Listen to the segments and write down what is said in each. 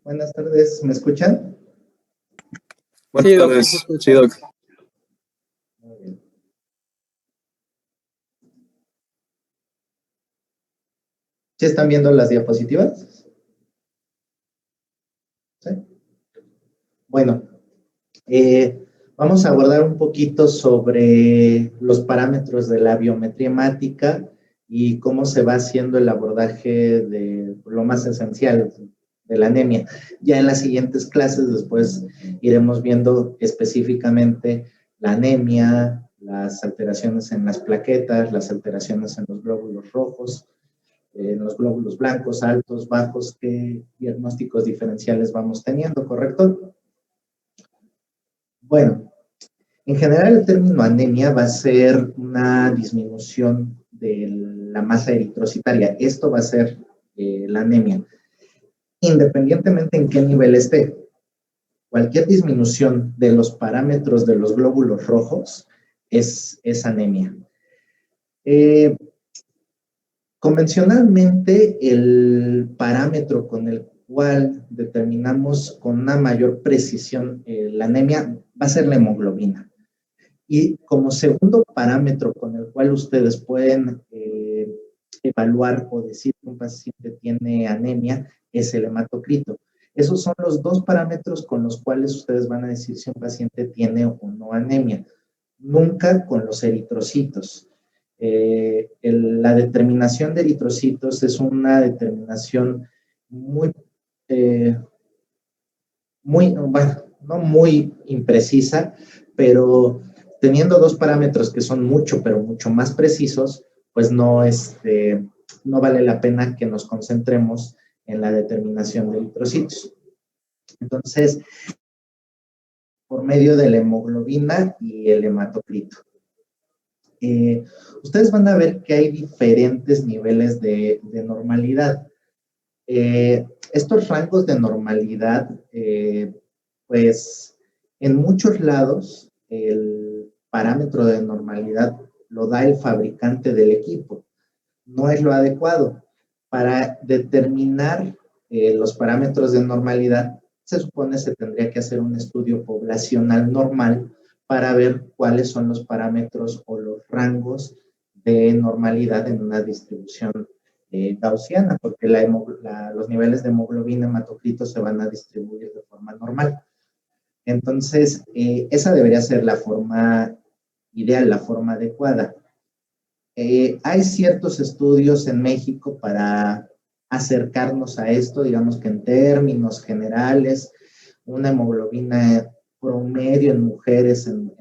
Buenas tardes, ¿me escuchan? Buenas tardes, sí, Doc. Muy bien. ¿Sí están viendo las diapositivas? ¿Sí? Bueno, vamos a abordar un poquito sobre los parámetros de la biometría hemática y cómo se va haciendo el abordaje de lo más esencial de la anemia. Ya en las siguientes clases después iremos viendo específicamente la anemia, las alteraciones en las plaquetas, las alteraciones en los glóbulos rojos, en los glóbulos blancos, altos, bajos, qué diagnósticos diferenciales vamos teniendo, ¿correcto? Bueno, en general el término anemia va a ser una disminución de la masa eritrocitaria. Esto va a ser la anemia, independientemente en qué nivel esté. Cualquier disminución de los parámetros de los glóbulos rojos es anemia. Convencionalmente, el parámetro con el cual determinamos con una mayor precisión la anemia va a ser la hemoglobina. Y como segundo parámetro con el cual ustedes pueden evaluar o decir que un paciente tiene anemia es el hematocrito. Esos son los dos parámetros con los cuales ustedes van a decir si un paciente tiene o no anemia. Nunca con los eritrocitos. La determinación de eritrocitos es una determinación muy, bueno, no muy imprecisa, pero teniendo dos parámetros que son mucho, pero mucho más precisos, pues no vale la pena que nos concentremos en la determinación de eritrocitos. Entonces, por medio de la hemoglobina y el hematocrito. Ustedes van a ver que hay diferentes niveles de normalidad. Estos rangos de normalidad, pues en muchos lados el parámetro de normalidad lo da el fabricante del equipo. No es lo adecuado. Para determinar los parámetros de normalidad, se supone se tendría que hacer un estudio poblacional normal para ver cuáles son los parámetros o los rangos de normalidad en una distribución gaussiana, porque los niveles de hemoglobina, hematocrito se van a distribuir de forma normal. Entonces, esa debería ser la forma ideal, la forma adecuada. Hay ciertos estudios en México para acercarnos a esto, digamos que en términos generales, una hemoglobina promedio en mujeres en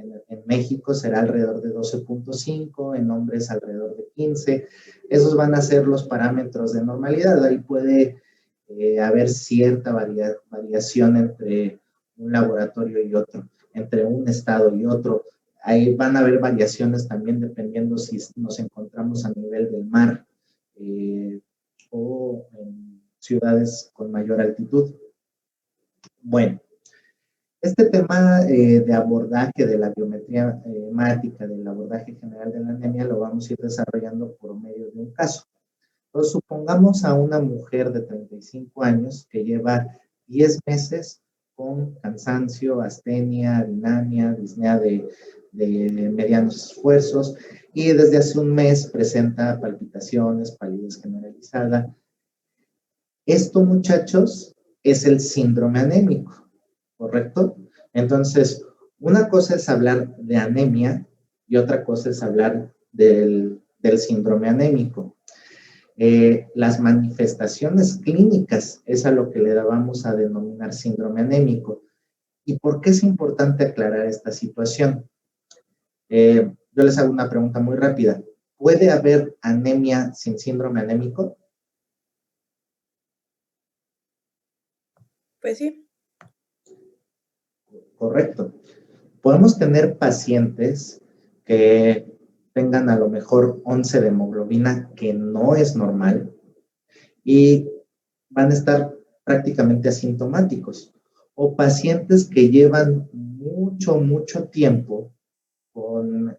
México será alrededor de 12.5, en hombres alrededor de 15. Esos van a ser los parámetros de normalidad. Ahí puede haber cierta variación entre un laboratorio y otro, entre un estado y otro. Ahí van a haber variaciones también dependiendo si nos encontramos a nivel del mar o en ciudades con mayor altitud. Bueno, este tema de abordaje de la biometría hemática, del abordaje general de la anemia, lo vamos a ir desarrollando por medio de un caso. Entonces, supongamos a una mujer de 35 años que lleva 10 meses con cansancio, astenia, dinamia, disnea de medianos esfuerzos y desde hace un mes presenta palpitaciones, palidez generalizada. Esto, muchachos, es el síndrome anémico, ¿correcto? Entonces, una cosa es hablar de anemia y otra cosa es hablar del síndrome anémico. Las manifestaciones clínicas es a lo que le vamos a denominar síndrome anémico. ¿Y por qué es importante aclarar esta situación? Yo les hago una pregunta muy rápida. ¿Puede haber anemia sin síndrome anémico? Pues sí. Correcto. Podemos tener pacientes que tengan a lo mejor 11 de hemoglobina, que no es normal, y van a estar prácticamente asintomáticos. O pacientes que llevan mucho tiempo con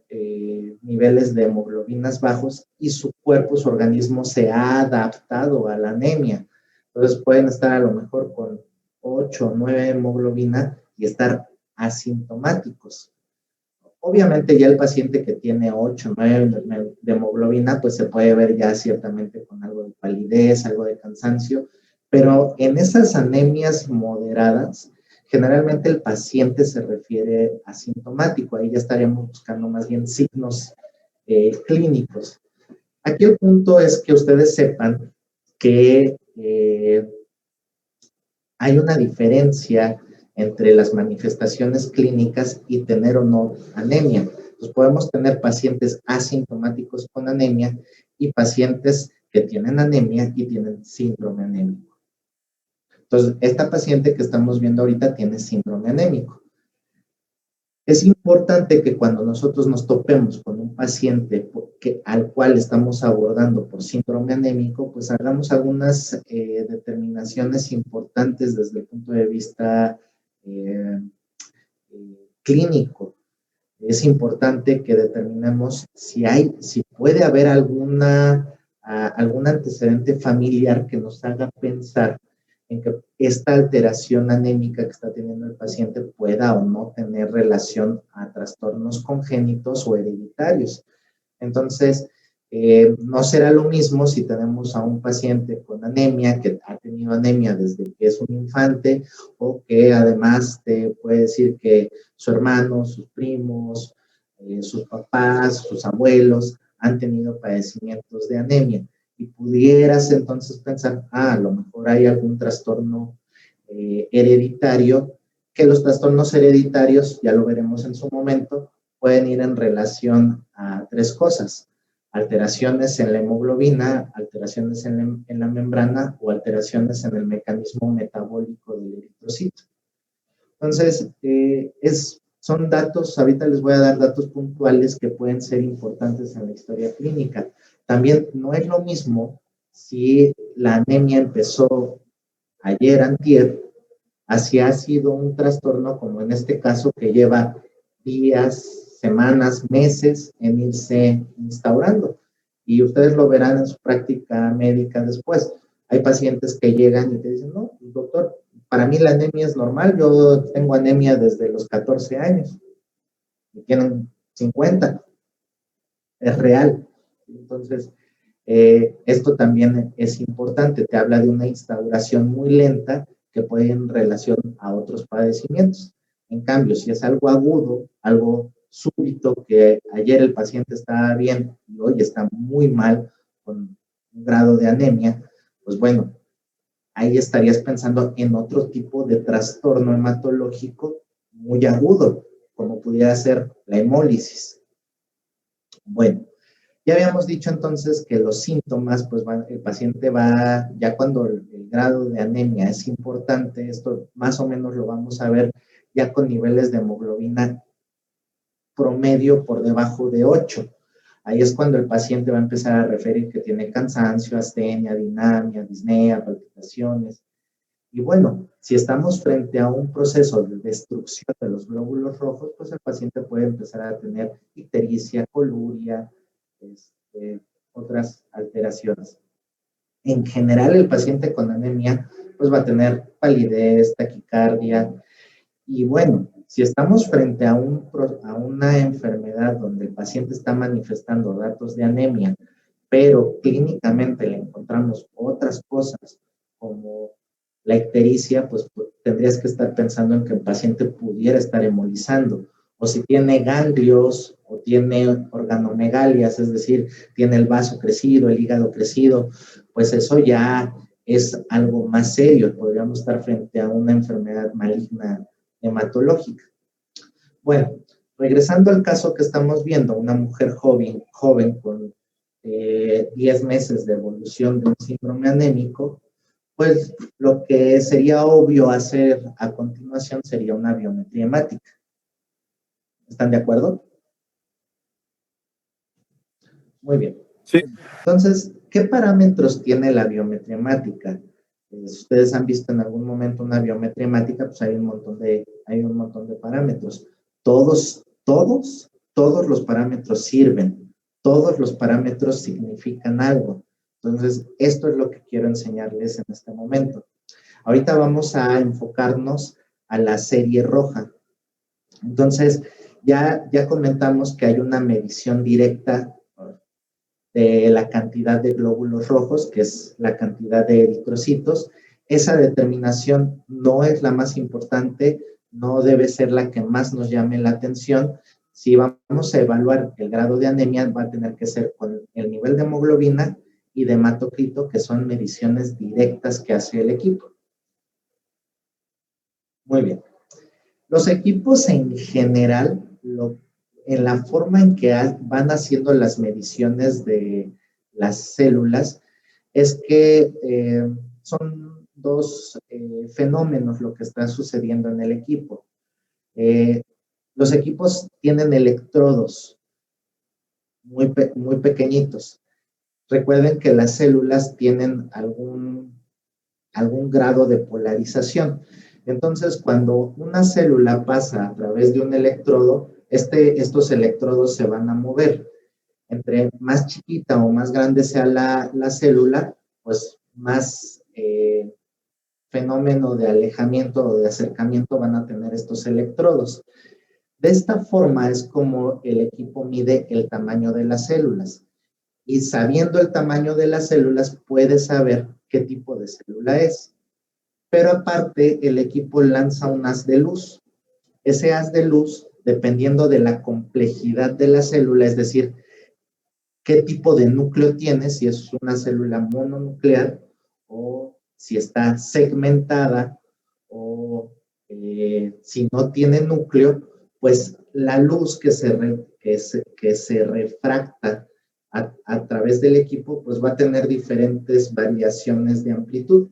niveles de hemoglobinas bajos y su cuerpo, su organismo se ha adaptado a la anemia. Entonces pueden estar a lo mejor con 8 o 9 de hemoglobina y estar asintomáticos. Obviamente ya el paciente que tiene 8 o 9 de hemoglobina, pues se puede ver ya ciertamente con algo de palidez, algo de cansancio, pero en esas anemias moderadas, generalmente el paciente se refiere asintomático, ahí ya estaríamos buscando más bien signos clínicos. Aquí el punto es que ustedes sepan que hay una diferencia entre las manifestaciones clínicas y tener o no anemia. Entonces podemos tener pacientes asintomáticos con anemia y pacientes que tienen anemia y tienen síndrome anémico. Entonces, esta paciente que estamos viendo ahorita tiene síndrome anémico. Es importante que cuando nosotros nos topemos con un paciente al cual estamos abordando por síndrome anémico, pues hagamos algunas determinaciones importantes desde el punto de vista clínico. Es importante que determinemos si puede haber algún antecedente familiar que nos haga pensar en que esta alteración anémica que está teniendo el paciente pueda o no tener relación a trastornos congénitos o hereditarios. Entonces, no será lo mismo si tenemos a un paciente con anemia, que ha tenido anemia desde que es un infante, o que además te puede decir que su hermano, sus primos, sus papás, sus abuelos han tenido padecimientos de anemia. Y pudieras entonces pensar, a lo mejor hay algún trastorno hereditario, que los trastornos hereditarios, ya lo veremos en su momento, pueden ir en relación a 3 cosas: alteraciones en la hemoglobina, alteraciones en la membrana o alteraciones en el mecanismo metabólico del eritrocito. Entonces, son datos, ahorita les voy a dar datos puntuales que pueden ser importantes en la historia clínica. También no es lo mismo si la anemia empezó ayer, antier, así ha sido un trastorno como en este caso que lleva días, semanas, meses en irse instaurando. Y ustedes lo verán en su práctica médica después. Hay pacientes que llegan y te dicen, no, doctor, para mí la anemia es normal, yo tengo anemia desde los 14 años, y tienen 50, es real. Entonces, esto también es importante, te habla de una instauración muy lenta que puede ir en relación a otros padecimientos. En cambio, si es algo agudo, algo súbito, que ayer el paciente estaba bien y hoy está muy mal con un grado de anemia, pues bueno, ahí estarías pensando en otro tipo de trastorno hematológico muy agudo, como pudiera ser la hemólisis. Bueno, ya habíamos dicho entonces que los síntomas, pues el paciente va, ya cuando el grado de anemia es importante, esto más o menos lo vamos a ver ya con niveles de hemoglobina promedio por debajo de 8. Ahí es cuando el paciente va a empezar a referir que tiene cansancio, astenia, dinamia, disnea, palpitaciones. Y bueno, si estamos frente a un proceso de destrucción de los glóbulos rojos, pues el paciente puede empezar a tener ictericia, coluria, otras alteraciones. En general, el paciente con anemia pues va a tener palidez, taquicardia. Y bueno, si estamos frente a una enfermedad donde el paciente está manifestando datos de anemia, pero clínicamente le encontramos otras cosas como la ictericia, pues tendrías que estar pensando en que el paciente pudiera estar hemolizando. O si tiene ganglios o tiene organomegalias, es decir, tiene el vaso crecido, el hígado crecido, pues eso ya es algo más serio. Podríamos estar frente a una enfermedad maligna hematológica. Bueno, regresando al caso que estamos viendo, una mujer joven con 10 meses de evolución de un síndrome anémico, pues lo que sería obvio hacer a continuación sería una biometría hemática. ¿Están de acuerdo? Muy bien. Sí. Entonces, ¿qué parámetros tiene la biometría hemática? Si ustedes han visto en algún momento una biometría hemática, pues hay un montón de parámetros. Todos los parámetros sirven. Todos los parámetros significan algo. Entonces, esto es lo que quiero enseñarles en este momento. Ahorita vamos a enfocarnos a la serie roja. Entonces, ya comentamos que hay una medición directa de la cantidad de glóbulos rojos, que es la cantidad de eritrocitos. Esa determinación no es la más importante, no debe ser la que más nos llame la atención. Si vamos a evaluar el grado de anemia, va a tener que ser con el nivel de hemoglobina y de hematocrito, que son mediciones directas que hace el equipo. Muy bien. Los equipos en general, en la forma en que van haciendo las mediciones de las células, es que son dos fenómenos lo que está sucediendo en el equipo. Los equipos tienen electrodos muy pequeñitos. Recuerden que las células tienen algún grado de polarización. Entonces, cuando una célula pasa a través de un electrodo, estos electrodos se van a mover. Entre más chiquita o más grande sea la célula, pues más fenómeno de alejamiento o de acercamiento van a tener estos electrodos. De esta forma es como el equipo mide el tamaño de las células. Y sabiendo el tamaño de las células, puede saber qué tipo de célula es. Pero aparte, el equipo lanza un haz de luz. Ese haz de luz, dependiendo de la complejidad de la célula, es decir, qué tipo de núcleo tiene, si es una célula mononuclear o si está segmentada o si no tiene núcleo, pues la luz que se refracta a través del equipo, pues va a tener diferentes variaciones de amplitud.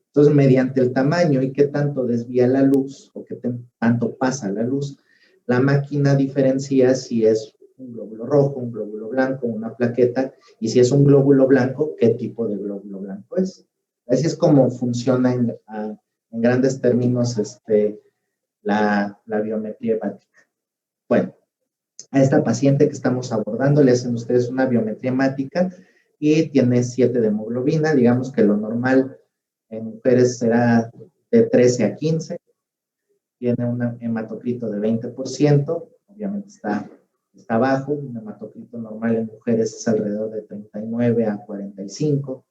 Entonces, mediante el tamaño y qué tanto desvía la luz o qué tanto pasa la luz, la máquina diferencia si es un glóbulo rojo, un glóbulo blanco, una plaqueta, y si es un glóbulo blanco, qué tipo de glóbulo blanco es. Así es como funciona en grandes términos la biometría hepática. Bueno, a esta paciente que estamos abordando le hacen ustedes una biometría hemática y tiene 7 de hemoglobina, digamos que lo normal en mujeres será de 13 a 15, tiene un hematocrito de 20%, obviamente está bajo, un hematocrito normal en mujeres es alrededor de 39 a 45,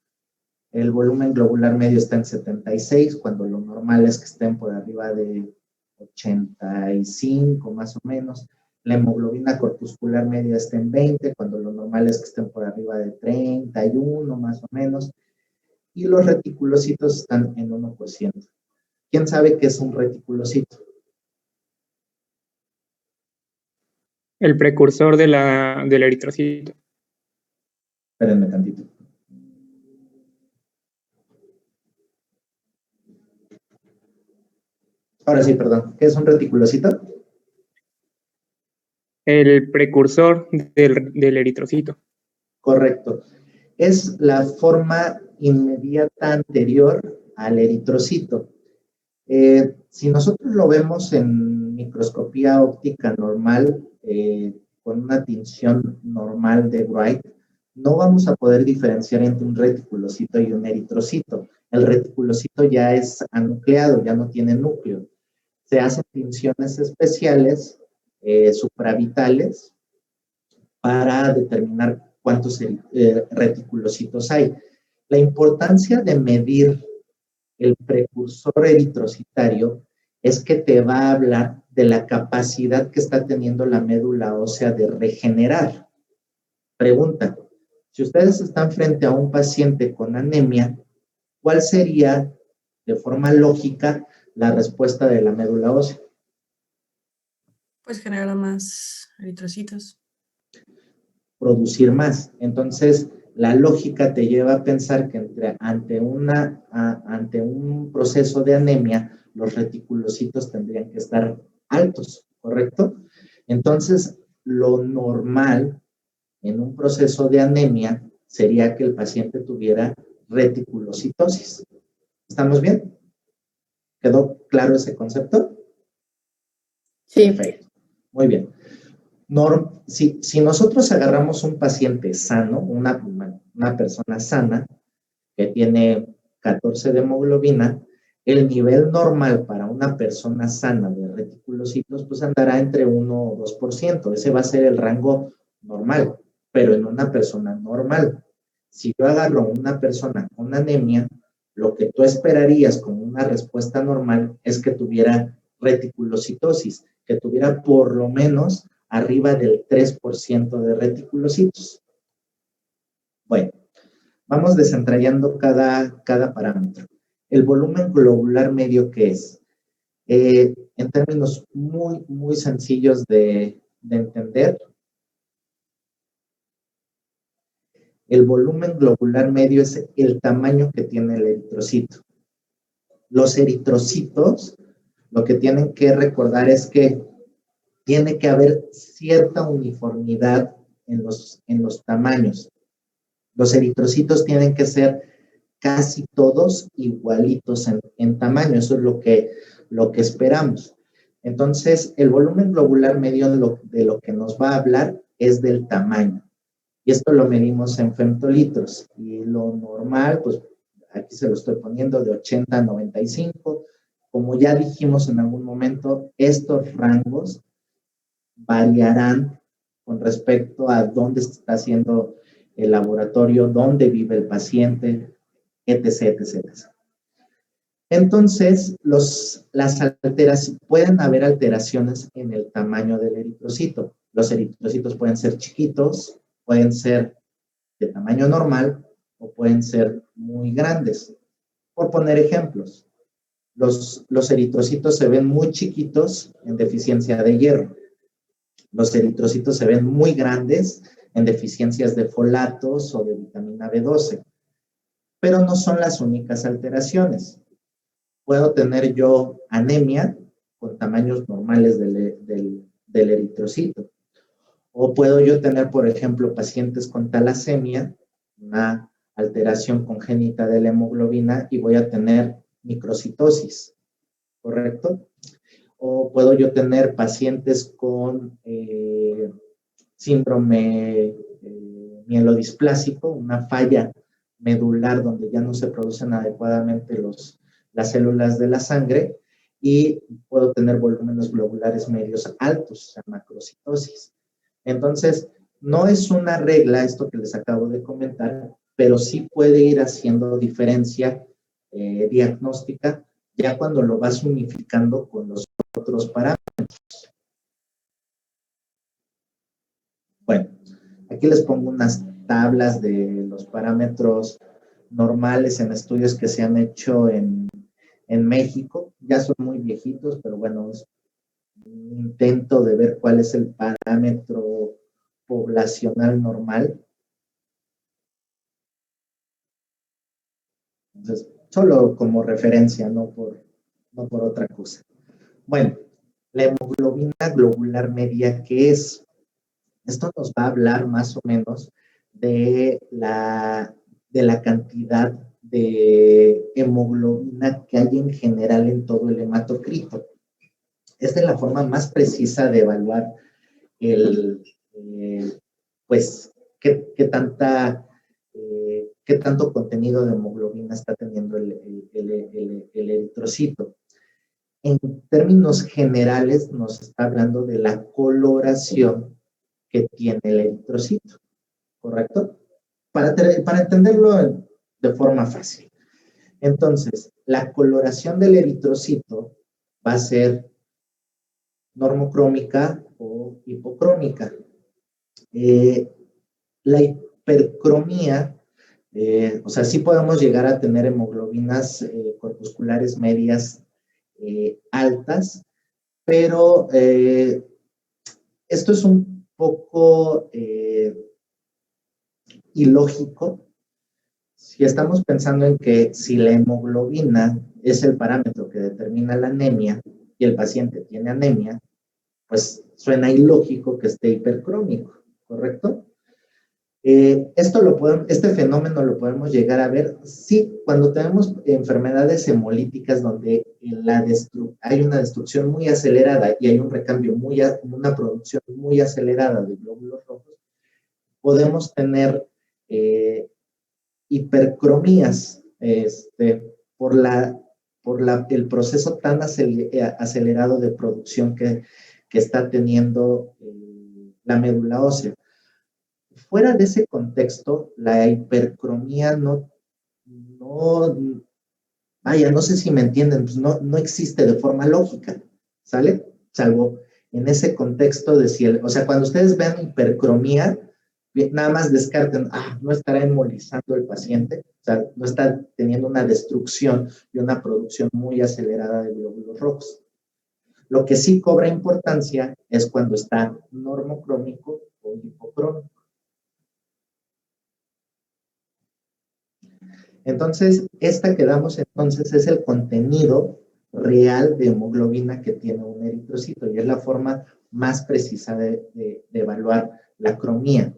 el volumen globular medio está en 76, cuando lo normal es que estén por arriba de 85 más o menos, la hemoglobina corpuscular media está en 20, cuando lo normal es que estén por arriba de 31 más o menos, y los reticulocitos están en 1%. ¿Quién sabe qué es un reticulocito? El precursor del eritrocito. Espérenme tantito. Ahora sí, perdón. ¿Qué es un reticulocito? El precursor del eritrocito. Correcto. Es la forma inmediata anterior al eritrocito. Si nosotros lo vemos en microscopía óptica normal, con una tinción normal de Wright, no vamos a poder diferenciar entre un reticulocito y un eritrocito. El reticulocito ya es anucleado, ya no tiene núcleo. Se hacen tinciones especiales, supravitales, para determinar cuántos reticulocitos hay. La importancia de medir el precursor eritrocitario es que te va a hablar de la capacidad que está teniendo la médula ósea de regenerar. Pregunta, si ustedes están frente a un paciente con anemia, ¿cuál sería, de forma lógica, la respuesta de la médula ósea? Pues generar más eritrocitos. Producir más. Entonces, la lógica te lleva a pensar que ante un proceso de anemia, los reticulocitos tendrían que estar altos, ¿correcto? Entonces, lo normal en un proceso de anemia sería que el paciente tuviera reticulocitosis. ¿Estamos bien? ¿Quedó claro ese concepto? Sí. Perfecto. Muy bien. Si nosotros agarramos un paciente sano, una persona sana, que tiene 14 de hemoglobina, El nivel normal para una persona sana de reticulocitos pues andará entre 1 o 2%. Ese va a ser el rango normal, pero en una persona normal. Si yo agarro a una persona con anemia, lo que tú esperarías como una respuesta normal es que tuviera reticulocitosis, que tuviera por lo menos arriba del 3% de reticulocitos. Bueno, vamos desentrañando cada parámetro. El volumen globular medio, ¿qué es? En términos muy sencillos de entender, el volumen globular medio es el tamaño que tiene el eritrocito. Los eritrocitos, lo que tienen que recordar es que tiene que haber cierta uniformidad en los tamaños. Los eritrocitos tienen que ser casi todos igualitos en tamaño, eso es lo que esperamos. Entonces, el volumen globular medio de lo que nos va a hablar es del tamaño. Y esto lo medimos en femtolitros. Y lo normal, pues aquí se lo estoy poniendo de 80 a 95. Como ya dijimos en algún momento, estos rangos variarán con respecto a dónde se está haciendo el laboratorio, dónde vive el paciente, etc, etc, etc. Entonces, pueden haber alteraciones en el tamaño del eritrocito. Los eritrocitos pueden ser chiquitos, pueden ser de tamaño normal o pueden ser muy grandes. Por poner ejemplos, los eritrocitos se ven muy chiquitos en deficiencia de hierro. Los eritrocitos se ven muy grandes en deficiencias de folatos o de vitamina B12. Pero no son las únicas alteraciones. Puedo tener yo anemia con tamaños normales del eritrocito. O puedo yo tener, por ejemplo, pacientes con talasemia, una alteración congénita de la hemoglobina, y voy a tener microcitosis, ¿correcto? O puedo yo tener pacientes con síndrome mielodisplásico, una falla medular donde ya no se producen adecuadamente las células de la sangre, y puedo tener volúmenes globulares medios altos, o sea, macrocitosis. Entonces, no es una regla esto que les acabo de comentar, pero sí puede ir haciendo diferencia diagnóstica ya cuando lo vas unificando con los otros parámetros. Bueno, aquí les pongo unas tablas de los parámetros normales en estudios que se han hecho en México. Ya son muy viejitos, pero bueno, es un intento de ver cuál es el parámetro poblacional normal. Entonces, solo como referencia, no por otra cosa. Bueno, la hemoglobina globular media, ¿qué es? Esto nos va a hablar más o menos de la cantidad de hemoglobina que hay en general en todo el hematocrito. Esta es la forma más precisa de evaluar pues, qué tanto contenido de hemoglobina está teniendo el eritrocito. En términos generales, nos está hablando de la coloración que tiene el eritrocito, ¿correcto? Para entenderlo de forma fácil. Entonces, la coloración del eritrocito va a ser normocrómica o hipocrómica. La hipercromía, o sea, sí podemos llegar a tener hemoglobinas corpusculares medias altas, pero esto es un poco ilógico si estamos pensando en que si la hemoglobina es el parámetro que determina la anemia y el paciente tiene anemia, pues suena ilógico que esté hipercrómico, ¿correcto? Este fenómeno lo podemos llegar a ver sí cuando tenemos enfermedades hemolíticas donde hay una destrucción muy acelerada y hay un recambio una producción muy acelerada de glóbulos rojos. Podemos tener hipercromías por la el proceso tan acelerado de producción que está teniendo la médula ósea. Fuera de ese contexto, la hipercromía vaya, no sé si me entienden, pues no existe de forma lógica, ¿sale? Salvo en ese contexto de si, o sea, cuando ustedes vean hipercromía, nada más descarten, no estará embolizando el paciente, o sea, no está teniendo una destrucción y una producción muy acelerada de glóbulos rojos. Lo que sí cobra importancia es cuando está normocrómico o hipocrómico. Entonces, esta que damos entonces es el contenido real de hemoglobina que tiene un eritrocito y es la forma más precisa de evaluar la cromía.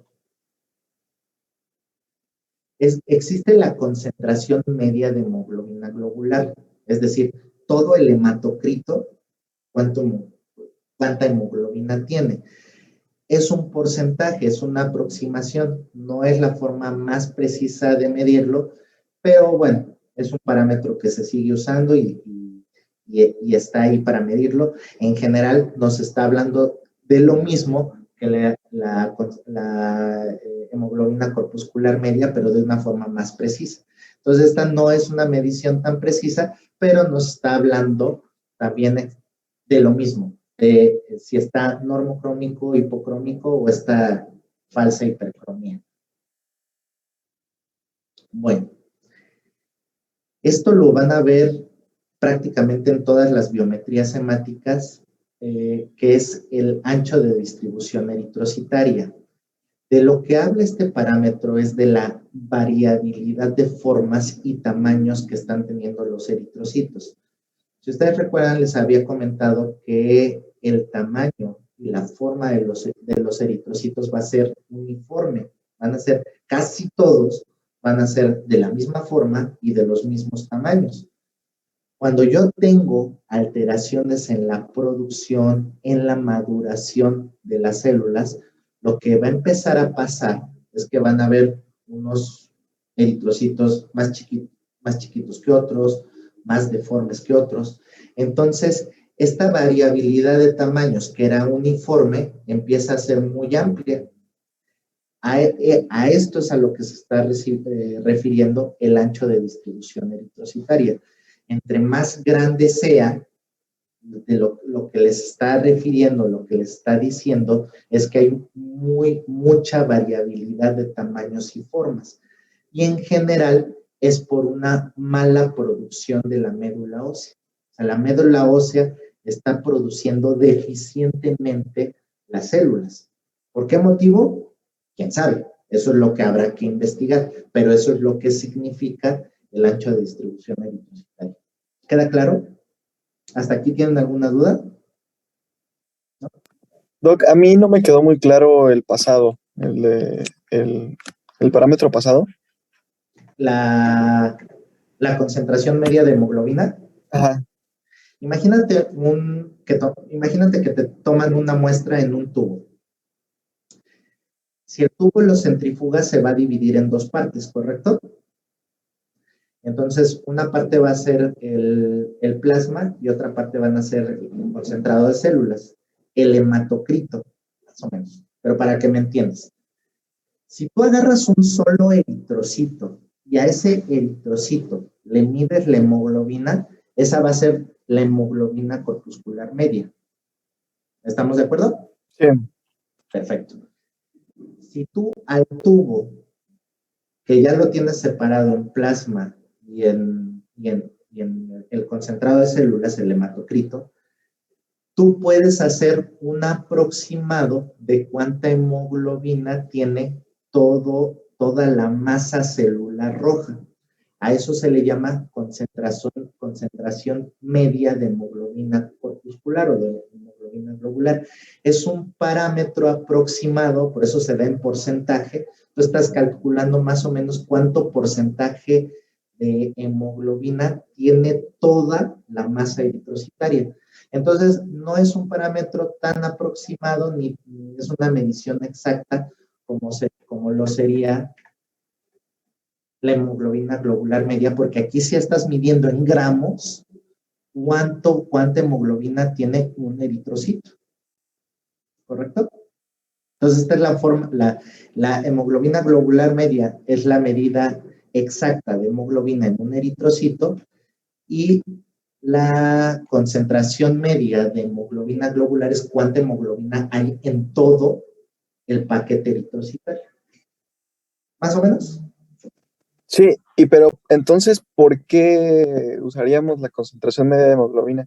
Existe la concentración media de hemoglobina globular, es decir, todo el hematocrito, cuánta hemoglobina tiene. Es un porcentaje, es una aproximación, no es la forma más precisa de medirlo, pero bueno, es un parámetro que se sigue usando y está ahí para medirlo. En general nos está hablando de lo mismo que la hemoglobina corpuscular media, pero de una forma más precisa. Entonces esta no es una medición tan precisa, pero nos está hablando también de lo mismo, de si está normocrómico, hipocrómico o está falsa hipercromía. Bueno, esto lo van a ver prácticamente en todas las biometrías hemáticas, que es el ancho de distribución eritrocitaria. De lo que habla este parámetro es de la variabilidad de formas y tamaños que están teniendo los eritrocitos. Si ustedes recuerdan, les había comentado que el tamaño y la forma de los eritrocitos va a ser uniforme. Van a ser casi todos, van a ser de la misma forma y de los mismos tamaños. Cuando yo tengo alteraciones en la producción, en la maduración de las células, lo que va a empezar a pasar es que van a haber unos eritrocitos más chiquitos que otros, más deformes que otros. Entonces, esta variabilidad de tamaños que era uniforme empieza a ser muy amplia. A esto es a lo que se está refiriendo el ancho de distribución eritrocitaria. Entre más grande sea, de lo que les está refiriendo, lo que les está diciendo, es que hay mucha variabilidad de tamaños y formas. Y en general es por una mala producción de la médula ósea. O sea, la médula ósea está produciendo deficientemente las células. ¿Por qué motivo? ¿Quién sabe? Eso es lo que habrá que investigar, pero eso es lo que significa el ancho de distribución eritrocitaria. ¿Queda claro? ¿Hasta aquí tienen alguna duda? ¿No? Doc, a mí no me quedó muy claro el pasado, el parámetro pasado. La concentración media de hemoglobina. Ajá. Imagínate que te toman una muestra en un tubo. Si el tubo lo centrifugas, se va a dividir en dos partes, ¿correcto? Entonces, una parte va a ser el plasma y otra parte van a ser el concentrado de células, el hematocrito, más o menos. Pero para que me entiendas, si tú agarras un solo eritrocito y a ese eritrocito le mides la hemoglobina, esa va a ser la hemoglobina corpuscular media. ¿Estamos de acuerdo? Sí. Perfecto. Si tú al tubo, que ya lo tienes separado en plasma y en el concentrado de células, el hematocrito, tú puedes hacer un aproximado de cuánta hemoglobina tiene toda la masa celular roja. A eso se le llama concentración media de hemoglobina corpuscular o de hemoglobina globular. Es un parámetro aproximado, por eso se da en porcentaje. Tú estás calculando más o menos cuánto porcentaje de hemoglobina tiene toda la masa eritrocitaria. Entonces, no es un parámetro tan aproximado ni es una medición exacta como lo sería la hemoglobina globular media, porque aquí sí estás midiendo en gramos cuánta hemoglobina tiene un eritrocito, ¿correcto? Entonces, esta es la forma, la hemoglobina globular media es la medida exacta de hemoglobina en un eritrocito y la concentración media de hemoglobina globular es cuánta hemoglobina hay en todo el paquete eritrocitario. ¿Más o menos? Sí, pero entonces, ¿por qué usaríamos la concentración media de hemoglobina?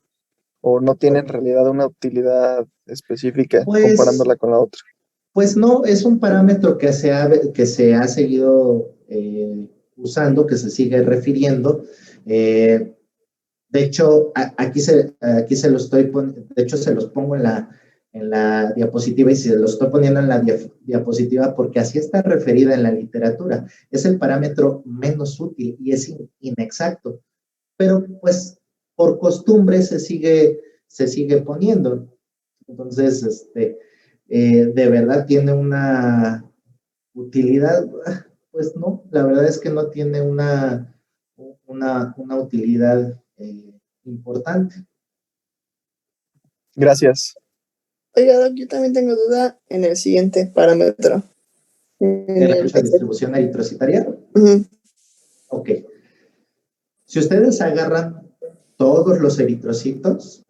¿O no tiene en realidad una utilidad específica comparándola con la otra? Pues no, es un parámetro que se ha seguido usando, que se sigue refiriendo. De hecho, aquí se los estoy poniendo, de hecho se los pongo en la diapositiva y se los estoy poniendo en la diapositiva porque así está referida en la literatura. Es el parámetro menos útil y es inexacto, pero pues por costumbre se sigue poniendo. Entonces, ¿de verdad tiene una utilidad? Pues no, la verdad es que no tiene una utilidad importante. Gracias. Oiga, Doc, yo también tengo duda en el siguiente parámetro. ¿De la ancha de distribución eritrocitaria? Ok. Si ustedes agarran todos los eritrocitos,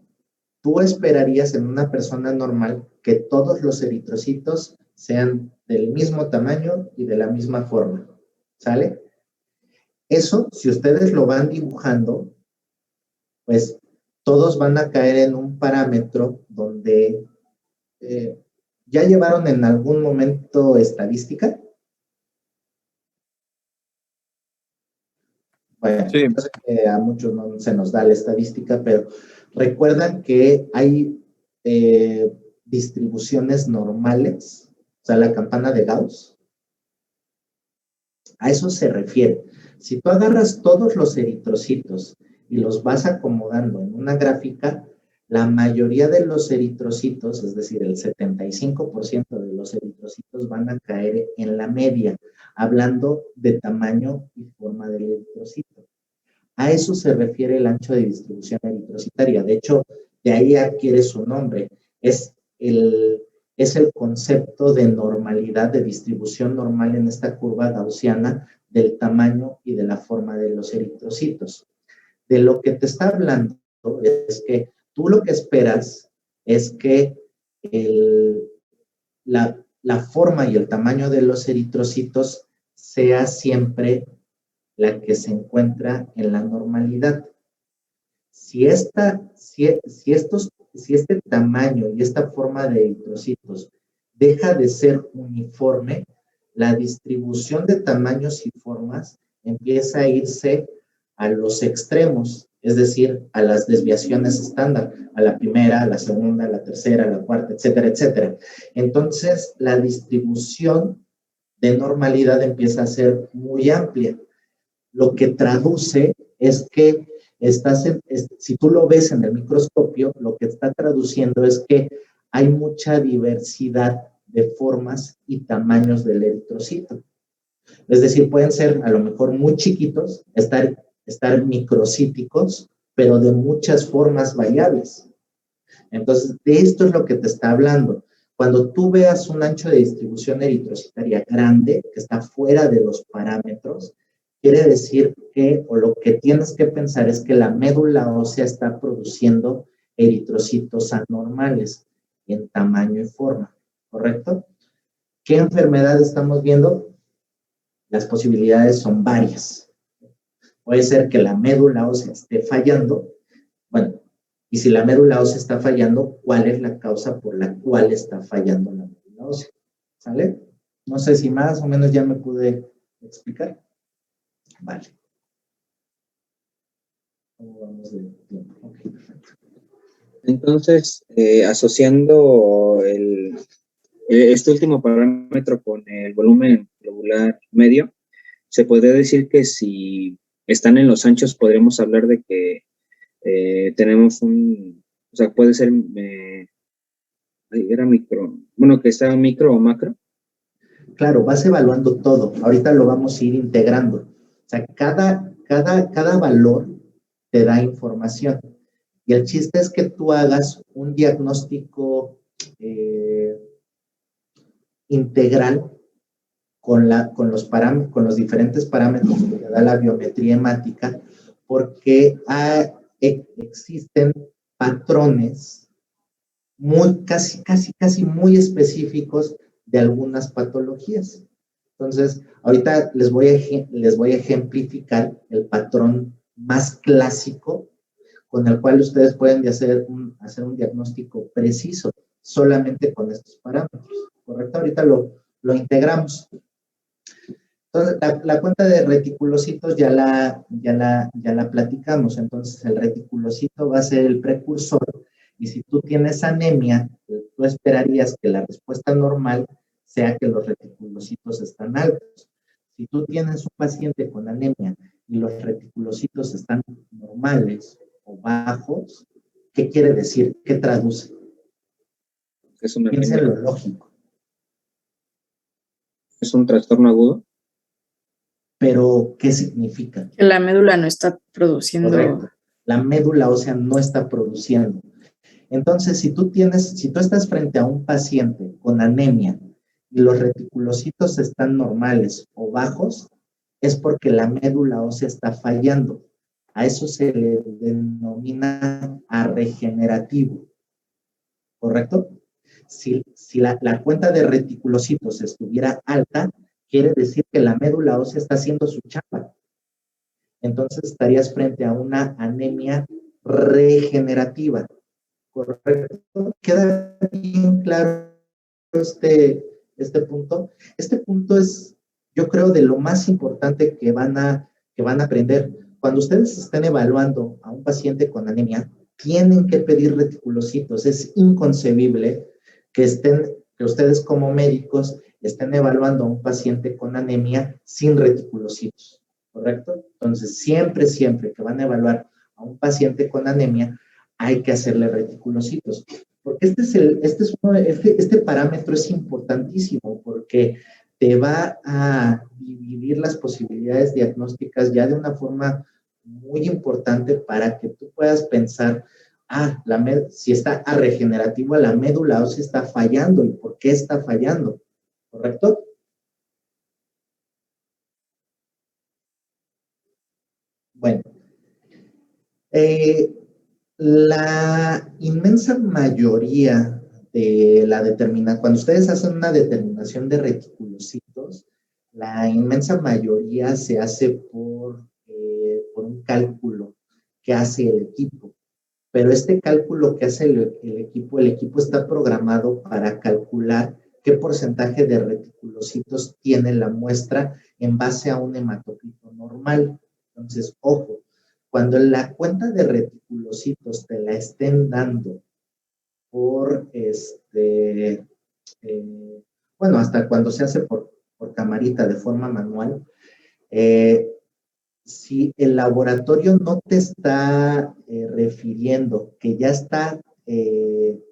tú esperarías en una persona normal que todos los eritrocitos sean del mismo tamaño y de la misma forma. ¿Sale? Eso, si ustedes lo van dibujando, pues todos van a caer en un parámetro donde ya llevaron en algún momento estadística. Bueno, sí. yo sé que a muchos no se nos da la estadística, pero recuerdan que hay distribuciones normales, o sea, la campana de Gauss. A eso se refiere. Si tú agarras todos los eritrocitos y los vas acomodando en una gráfica, la mayoría de los eritrocitos, es decir, el 75% de los eritrocitos van a caer en la media, hablando de tamaño y forma del eritrocito. A eso se refiere el ancho de distribución eritrocitaria. De hecho, de ahí adquiere su nombre. Es el concepto de normalidad, de distribución normal en esta curva gaussiana del tamaño y de la forma de los eritrocitos. De lo que te está hablando es que tú lo que esperas es que la forma y el tamaño de los eritrocitos sea siempre la que se encuentra en la normalidad. Si este tamaño y esta forma de eritrocitos deja de ser uniforme, la distribución de tamaños y formas empieza a irse a los extremos, es decir, a las desviaciones estándar, a la primera, a la segunda, a la tercera, a la cuarta, etcétera, etcétera. Entonces, la distribución de normalidad empieza a ser muy amplia. Lo que traduce es que si tú lo ves en el microscopio, lo que está traduciendo es que hay mucha diversidad de formas y tamaños del eritrocito. Es decir, pueden ser a lo mejor muy chiquitos, estar microcíticos, pero de muchas formas variables. Entonces, de esto es lo que te está hablando. Cuando tú veas un ancho de distribución eritrocitaria grande, que está fuera de los parámetros, quiere decir que, o lo que tienes que pensar es que la médula ósea está produciendo eritrocitos anormales en tamaño y forma, ¿correcto? ¿Qué enfermedad estamos viendo? Las posibilidades son varias. Puede ser que la médula ósea esté fallando. Bueno, y si la médula ósea está fallando, ¿cuál es la causa por la cual está fallando la médula ósea? ¿Sale? No sé si más o menos ya me pude explicar. Vale. ¿Cómo vamos de tiempo? Ok, perfecto. Entonces, asociando este último parámetro con el volumen globular medio, se podría decir que si están en los anchos, podríamos hablar de que tenemos o sea, puede ser, era micro, bueno, que está micro o macro. Claro, vas evaluando todo. Ahorita lo vamos a ir integrando. O sea, cada valor te da información. Y el chiste es que tú hagas un diagnóstico integral con los diferentes parámetros que te da la biometría hemática, porque existen patrones casi muy específicos de algunas patologías. Entonces, ahorita les voy a ejemplificar el patrón más clásico con el cual ustedes pueden hacer un diagnóstico preciso solamente con estos parámetros, ¿correcto? Ahorita lo integramos. Entonces, la cuenta de reticulocitos ya la platicamos. Entonces, el reticulocito va a ser el precursor, y si tú tienes anemia, tú esperarías que la respuesta normal sea que los reticulocitos están altos. Si tú tienes un paciente con anemia y los reticulocitos están normales o bajos, ¿qué quiere decir? ¿Qué traduce? Es una Piensa en anemia. lo lógico. Es un trastorno agudo. Pero, ¿qué significa? Que la médula no está produciendo. Correcto. La médula ósea no está produciendo. Entonces, si tú estás frente a un paciente con anemia y los reticulocitos están normales o bajos, es porque la médula ósea está fallando. A eso se le denomina arregenerativo. ¿Correcto? Si la cuenta de reticulocitos estuviera alta, quiere decir que la médula ósea está haciendo su chamba. Entonces estarías frente a una anemia regenerativa. ¿Correcto? ¿Queda bien claro este punto? Este punto es, yo creo, de lo más importante que van a aprender. Cuando ustedes estén evaluando a un paciente con anemia, tienen que pedir reticulocitos. Es inconcebible que ustedes como médicos estén evaluando a un paciente con anemia sin reticulocitos, ¿correcto? Entonces, siempre que van a evaluar a un paciente con anemia, hay que hacerle reticulocitos. Porque este parámetro es importantísimo, porque te va a dividir las posibilidades diagnósticas ya de una forma muy importante para que tú puedas pensar, si está regenerativo, la médula ósea está fallando. ¿Y por qué está fallando? ¿Correcto? Bueno, la inmensa mayoría de cuando ustedes hacen una determinación de reticulocitos, la inmensa mayoría se hace por un cálculo que hace el equipo. Pero este cálculo que hace el equipo está programado para calcular qué porcentaje de reticulocitos tiene la muestra en base a un hematocrito normal. Entonces, ojo, cuando la cuenta de reticulocitos te la estén dando por hasta cuando se hace por camarita de forma manual, si el laboratorio no te está refiriendo que ya está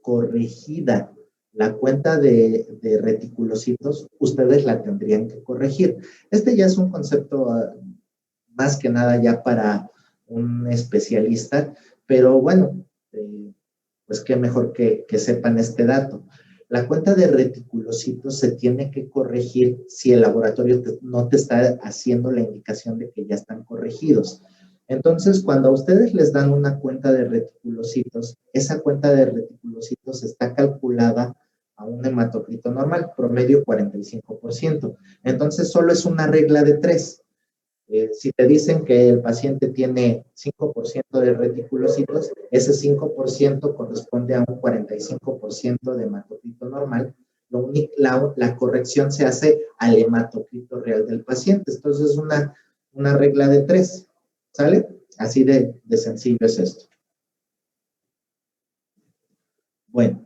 corregida la cuenta de reticulocitos, ustedes la tendrían que corregir. Este ya es un concepto más que nada ya para un especialista, pero bueno, pues qué mejor que sepan este dato. La cuenta de reticulocitos se tiene que corregir si el laboratorio no te está haciendo la indicación de que ya están corregidos. Entonces, cuando a ustedes les dan una cuenta de reticulocitos, esa cuenta de reticulocitos está calculada a un hematocrito normal, promedio 45%. Entonces, solo es una regla de 3. Si te dicen que el paciente tiene 5% de reticulocitos, ese 5% corresponde a un 45% de hematocrito normal. La corrección se hace al hematocrito real del paciente. Entonces es una regla de 3. ¿Sale? Así de sencillo es esto. Bueno.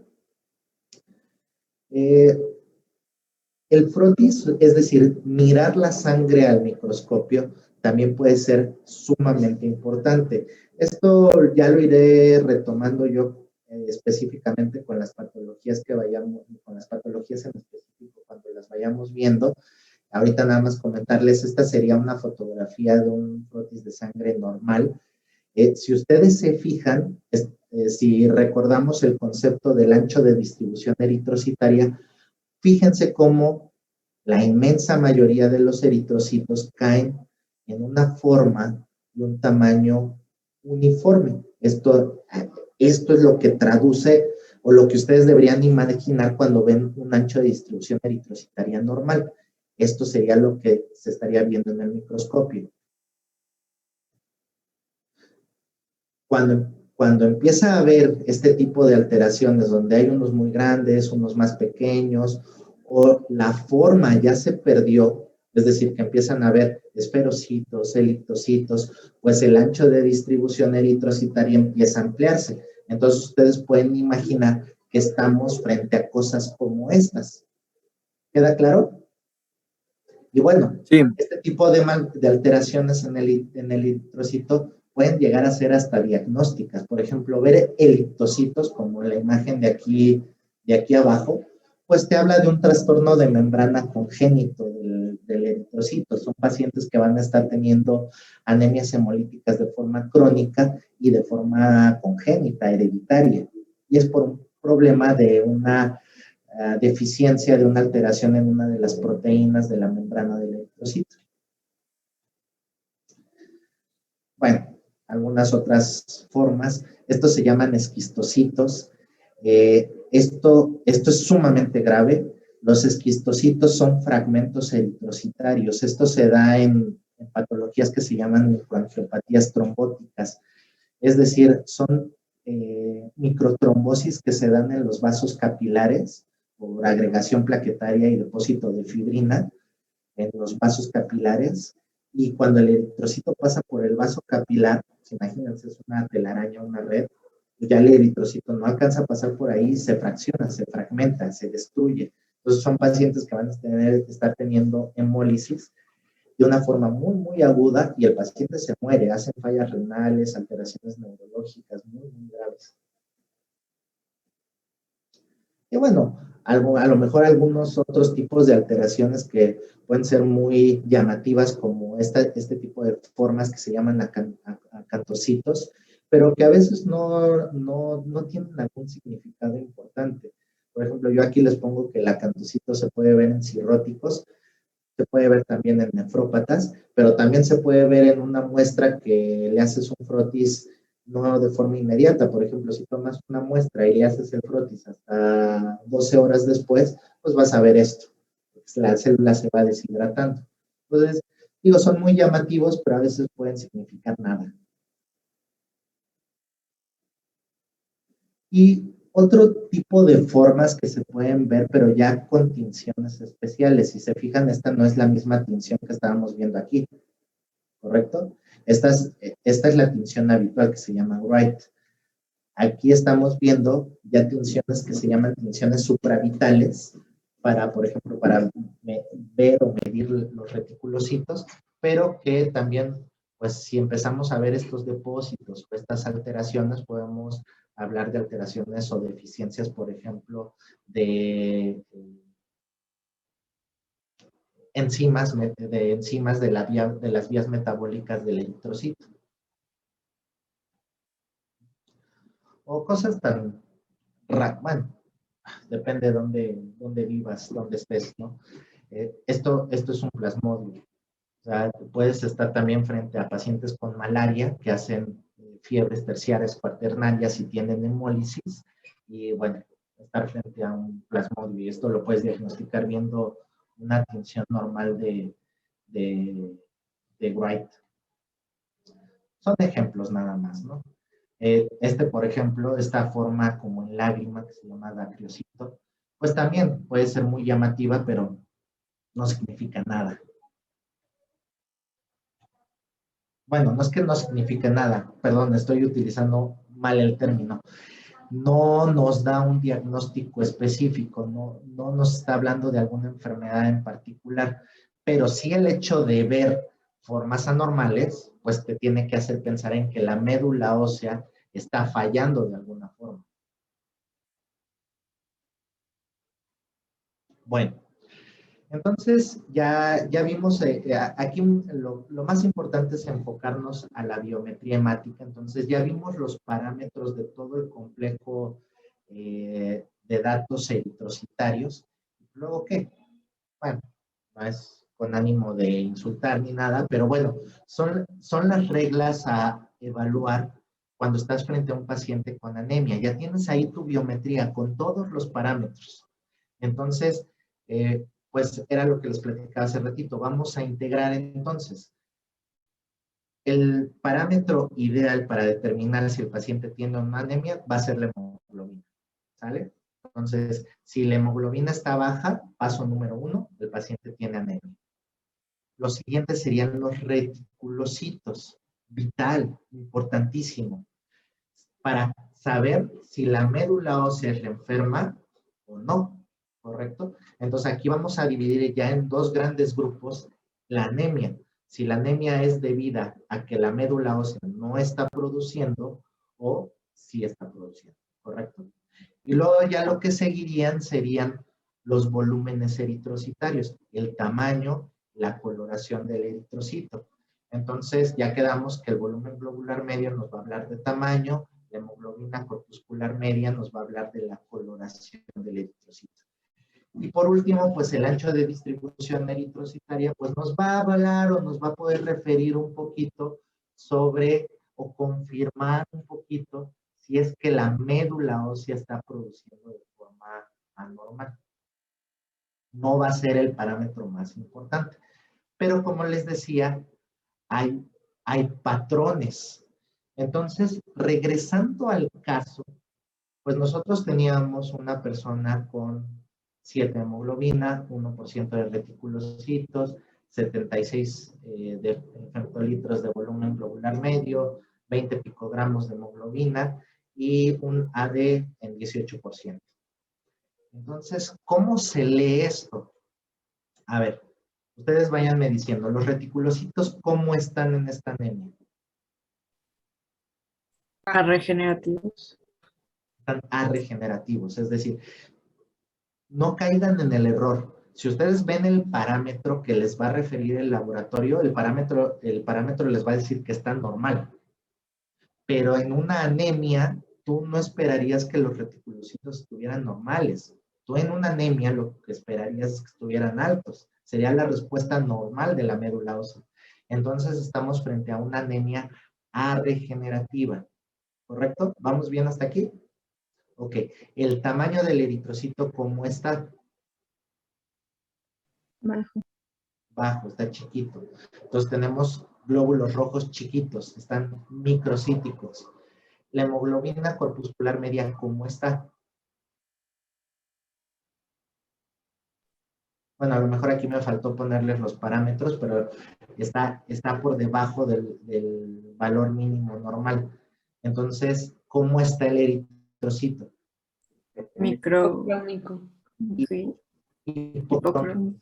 El frotis, es decir, mirar la sangre al microscopio, también puede ser sumamente importante. Esto ya lo iré retomando yo específicamente con las patologías con las patologías en específico cuando las vayamos viendo. Ahorita nada más comentarles, esta sería una fotografía de un frotis de sangre normal. Si ustedes se fijan, si recordamos el concepto del ancho de distribución eritrocitaria, fíjense cómo la inmensa mayoría de los eritrocitos caen en una forma y un tamaño uniforme. Esto es lo que traduce o lo que ustedes deberían imaginar cuando ven un ancho de distribución eritrocitaria normal. Esto sería lo que se estaría viendo en el microscopio. Cuando empieza a haber este tipo de alteraciones, donde hay unos muy grandes, unos más pequeños, o la forma ya se perdió, es decir, que empiezan a haber esferocitos, eliptocitos, pues el ancho de distribución eritrocitaria empieza a ampliarse. Entonces ustedes pueden imaginar que estamos frente a cosas como estas. ¿Queda claro? Y bueno, Sí, este tipo de alteraciones en el eritrocito pueden llegar a ser hasta diagnósticas. Por ejemplo, ver eliptocitos, como la imagen de aquí abajo, pues te habla de un trastorno de membrana congénito del eritrocito. Son pacientes que van a estar teniendo anemias hemolíticas de forma crónica y de forma congénita, hereditaria. Y es por un problema de una deficiencia, de una alteración en una de las proteínas de la membrana del eritrocito. Bueno, algunas otras formas. Estos se llaman esquistocitos. Esto es sumamente grave. Los esquistocitos son fragmentos eritrocitarios. Esto se da en patologías que se llaman microangiopatías trombóticas. Es decir, son microtrombosis que se dan en los vasos capilares por agregación plaquetaria y depósito de fibrina en los vasos capilares. Y cuando el eritrocito pasa por el vaso capilar, imagínense, es una telaraña, una red, ya el eritrocito no alcanza a pasar por ahí, se fracciona, se fragmenta, se destruye. Entonces son pacientes que van a estar teniendo hemólisis de una forma muy, muy aguda y el paciente se muere, hacen fallas renales, alteraciones neurológicas muy, muy graves. Y bueno, a lo mejor algunos otros tipos de alteraciones que pueden ser muy llamativas, como este tipo de formas que se llaman acantocitos, pero que a veces no tienen algún significado importante. Por ejemplo, yo aquí les pongo que el acantocito se puede ver en cirróticos, se puede ver también en nefrópatas, pero también se puede ver en una muestra que le haces un frotis no de forma inmediata. Por ejemplo, si tomas una muestra y le haces el frotis hasta 12 horas después, pues vas a ver esto. La célula se va deshidratando. Entonces, digo, son muy llamativos, pero a veces pueden significar nada. Y otro tipo de formas que se pueden ver, pero ya con tinciones especiales. Si se fijan, esta no es la misma tinción que estábamos viendo aquí, ¿correcto? Esta es la tinción habitual que se llama Wright. Aquí estamos viendo ya tinciones que se llaman tinciones supravitales para, por ejemplo, para ver o medir los reticulocitos, pero que también, pues si empezamos a ver estos depósitos o estas alteraciones, podemos hablar de alteraciones o deficiencias, por ejemplo, de enzimas de las vías metabólicas del eritrocito. O cosas tan bueno, depende de dónde vivas, dónde estés, ¿no? Esto es un plasmodio. O sea, puedes estar también frente a pacientes con malaria que hacen fiebres terciarias cuaternarias y tienen hemólisis. Y bueno, estar frente a un plasmodio. Y esto lo puedes diagnosticar viendo una tinción normal de Wright. Son ejemplos nada más, ¿no? Por ejemplo, esta forma como en lágrima que se llama dacriocito, pues también puede ser muy llamativa, pero no significa nada. Bueno, no es que no signifique nada, perdón, estoy utilizando mal el término. No nos da un diagnóstico específico, no nos está hablando de alguna enfermedad en particular, pero sí el hecho de ver formas anormales, pues te tiene que hacer pensar en que la médula ósea está fallando de alguna forma. Bueno, Entonces, ya vimos, aquí lo más importante es enfocarnos a la biometría hemática. Entonces, ya vimos los parámetros de todo el complejo de datos eritrocitarios. ¿Luego qué? Bueno, no es con ánimo de insultar ni nada, pero bueno, son las reglas a evaluar cuando estás frente a un paciente con anemia. Ya tienes ahí tu biometría con todos los parámetros. Entonces, pues era lo que les platicaba hace ratito. Vamos a integrar entonces el parámetro ideal para determinar si el paciente tiene una anemia va a ser la hemoglobina, ¿sale? Entonces, si la hemoglobina está baja, paso número 1, el paciente tiene anemia. Los siguientes serían los reticulocitos, vital, importantísimo, para saber si la médula ósea es enferma o no, ¿correcto? Entonces aquí vamos a dividir ya en dos grandes grupos la anemia. Si la anemia es debida a que la médula ósea no está produciendo o sí está produciendo, ¿correcto? Y luego ya lo que seguirían serían los volúmenes eritrocitarios, el tamaño, la coloración del eritrocito. Entonces ya quedamos que el volumen globular medio nos va a hablar de tamaño, la hemoglobina corpuscular media nos va a hablar de la coloración del eritrocito. Y por último, pues el ancho de distribución eritrocitaria, pues nos va a hablar o nos va a poder referir un poquito sobre o confirmar un poquito si es que la médula ósea está produciendo de forma anormal. No va a ser el parámetro más importante. Pero como les decía, hay patrones. Entonces, regresando al caso, pues nosotros teníamos una persona con 7 hemoglobina, 1% de reticulocitos, 76 de femtolitros de volumen globular medio, 20 picogramos de hemoglobina y un AD en 18%. Entonces, ¿cómo se lee esto? A ver, ustedes váyanme diciendo, los reticulocitos, ¿cómo están en esta anemia? Regenerativos. Están arregenerativos, es decir, no caigan en el error. Si ustedes ven el parámetro que les va a referir el laboratorio, el parámetro les va a decir que está normal. Pero en una anemia, tú no esperarías que los reticulocitos estuvieran normales. Tú en una anemia lo que esperarías es que estuvieran altos. Sería la respuesta normal de la médula ósea. Entonces estamos frente a una anemia arregenerativa. ¿Correcto? ¿Vamos bien hasta aquí? Ok. El tamaño del eritrocito, ¿cómo está? Bajo. Bajo, está chiquito. Entonces tenemos glóbulos rojos chiquitos, están microcíticos. La hemoglobina corpuscular media, ¿cómo está? Bueno, a lo mejor aquí me faltó ponerles los parámetros, pero está por debajo del valor mínimo normal. Entonces, ¿cómo está el eritrocito? Micro. Sí. Es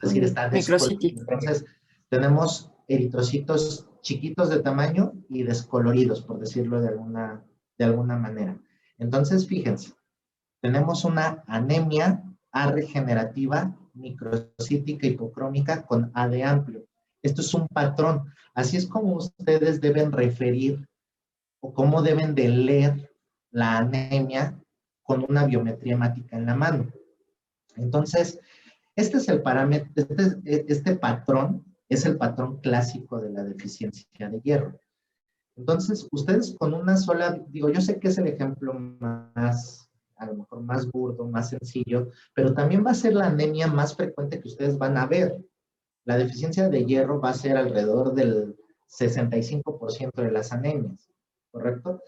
decir, está Microcítico. Entonces, tenemos eritrocitos chiquitos de tamaño y descoloridos, por decirlo de alguna manera. Entonces, fíjense, tenemos una anemia arregenerativa, microcítica hipocrómica con AD amplio. Esto es un patrón. Así es como ustedes deben referir o cómo deben de leer la anemia con una biometría hemática en la mano. Entonces, este es el parámetro, este patrón es el patrón clásico de la deficiencia de hierro. Entonces, ustedes con una sola, digo, yo sé que es el ejemplo más, a lo mejor más burdo, más sencillo, pero también va a ser la anemia más frecuente que ustedes van a ver. La deficiencia de hierro va a ser alrededor del 65% de las anemias, ¿correcto?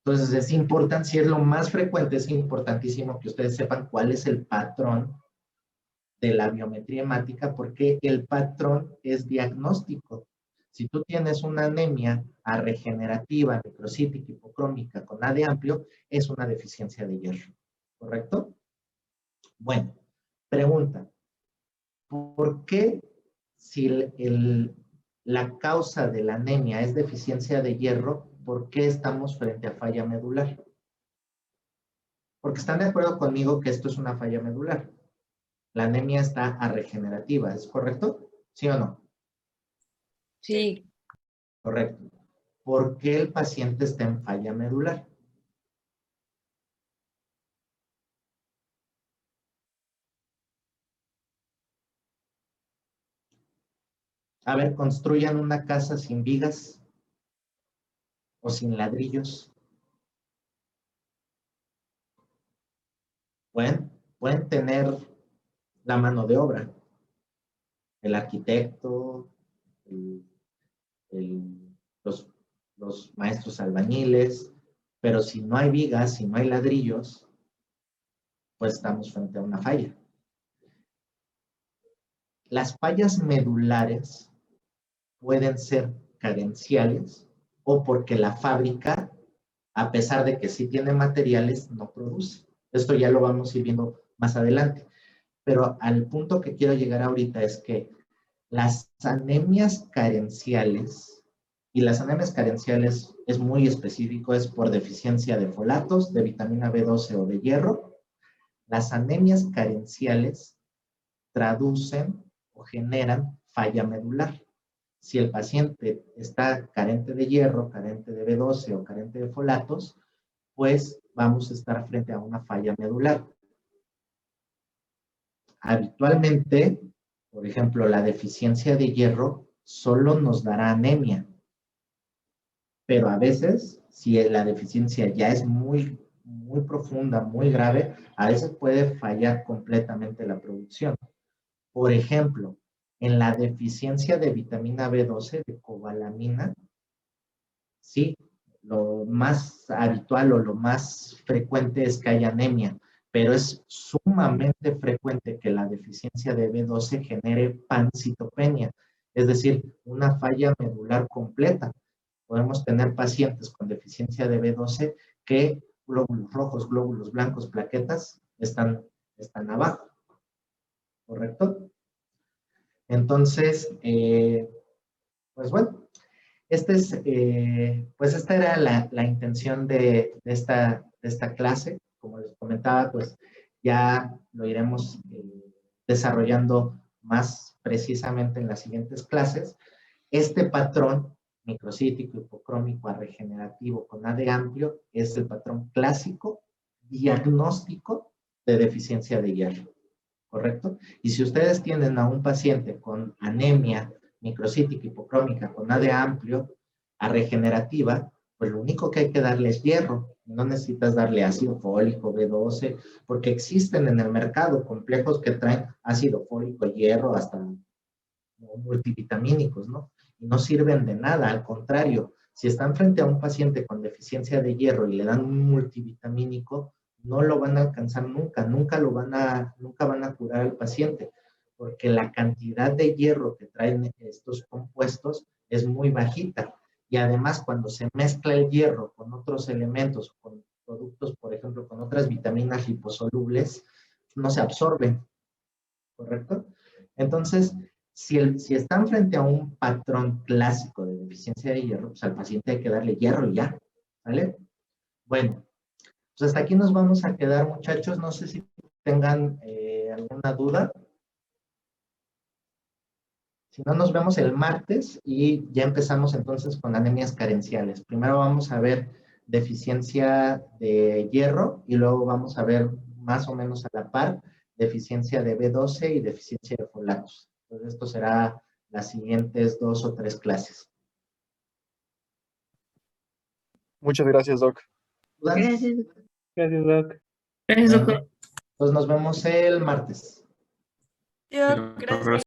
Entonces, es importante, si es lo más frecuente, es importantísimo que ustedes sepan cuál es el patrón de la biometría hemática, porque el patrón es diagnóstico. Si tú tienes una anemia regenerativa, microcítica, hipocrómica con AD amplio, es una deficiencia de hierro, ¿correcto? Bueno, pregunta, ¿por qué si la causa de la anemia es deficiencia de hierro, por qué estamos frente a falla medular? Porque están de acuerdo conmigo que esto es una falla medular. La anemia está a regenerativa, ¿es correcto? ¿Sí o no? Sí. Correcto. ¿Por qué el paciente está en falla medular? A ver, construyan una casa sin vigas o sin ladrillos. Pueden tener la mano de obra, el arquitecto, el- el- los, los maestros albañiles, pero si no hay vigas, si no hay ladrillos, pues estamos frente a una falla. Las fallas medulares pueden ser carenciales o porque la fábrica, a pesar de que sí tiene materiales, no produce. Esto ya lo vamos a ir viendo más adelante. Pero al punto que quiero llegar ahorita es que las anemias carenciales, y las anemias carenciales es muy específico, es por deficiencia de folatos, de vitamina B12 o de hierro. Las anemias carenciales traducen o generan falla medular. Si el paciente está carente de hierro, carente de B12 o carente de folatos, pues vamos a estar frente a una falla medular. Habitualmente, por ejemplo, la deficiencia de hierro solo nos dará anemia, pero a veces, si la deficiencia ya es muy profunda, muy grave, a veces puede fallar completamente la producción. Por ejemplo, en la deficiencia de vitamina B12, de cobalamina, sí, lo más habitual o lo más frecuente es que haya anemia, pero es sumamente frecuente que la deficiencia de B12 genere pancitopenia, es decir, una falla medular completa. Podemos tener pacientes con deficiencia de B12 que glóbulos rojos, glóbulos blancos, plaquetas están abajo, ¿correcto? Entonces, pues bueno, pues esta era la intención de esta clase. Como les comentaba, pues ya lo iremos desarrollando más precisamente en las siguientes clases. Este patrón microcítico, hipocrómico, regenerativo con AD amplio es el patrón clásico diagnóstico de deficiencia de hierro, ¿correcto? Y si ustedes tienen a un paciente con anemia microcítica hipocrómica con AD amplio, a regenerativa, pues lo único que hay que darle es hierro. No necesitas darle ácido fólico, B12, porque existen en el mercado complejos que traen ácido fólico, hierro, hasta multivitamínicos, ¿no? Y no sirven de nada, al contrario, si están frente a un paciente con deficiencia de hierro y le dan un multivitamínico, no lo van a alcanzar nunca, nunca van a curar al paciente, porque la cantidad de hierro que traen estos compuestos es muy bajita. Y además, cuando se mezcla el hierro con otros elementos, con productos, por ejemplo, con otras vitaminas liposolubles, no se absorben, ¿correcto? Entonces, si están frente a un patrón clásico de deficiencia de hierro, pues al paciente hay que darle hierro y ya, ¿vale? Bueno, pues hasta aquí nos vamos a quedar, muchachos. No sé si tengan alguna duda. Si no, nos vemos el martes y ya empezamos entonces con anemias carenciales. Primero vamos a ver deficiencia de hierro y luego vamos a ver más o menos a la par deficiencia de B12 y deficiencia de folatos. Entonces esto será las siguientes 2 o 3 clases. Muchas gracias, Doc. ¿Dudas? Gracias. Gracias, Doc. Gracias, Bueno, doctor. pues nos vemos el martes. Gracias.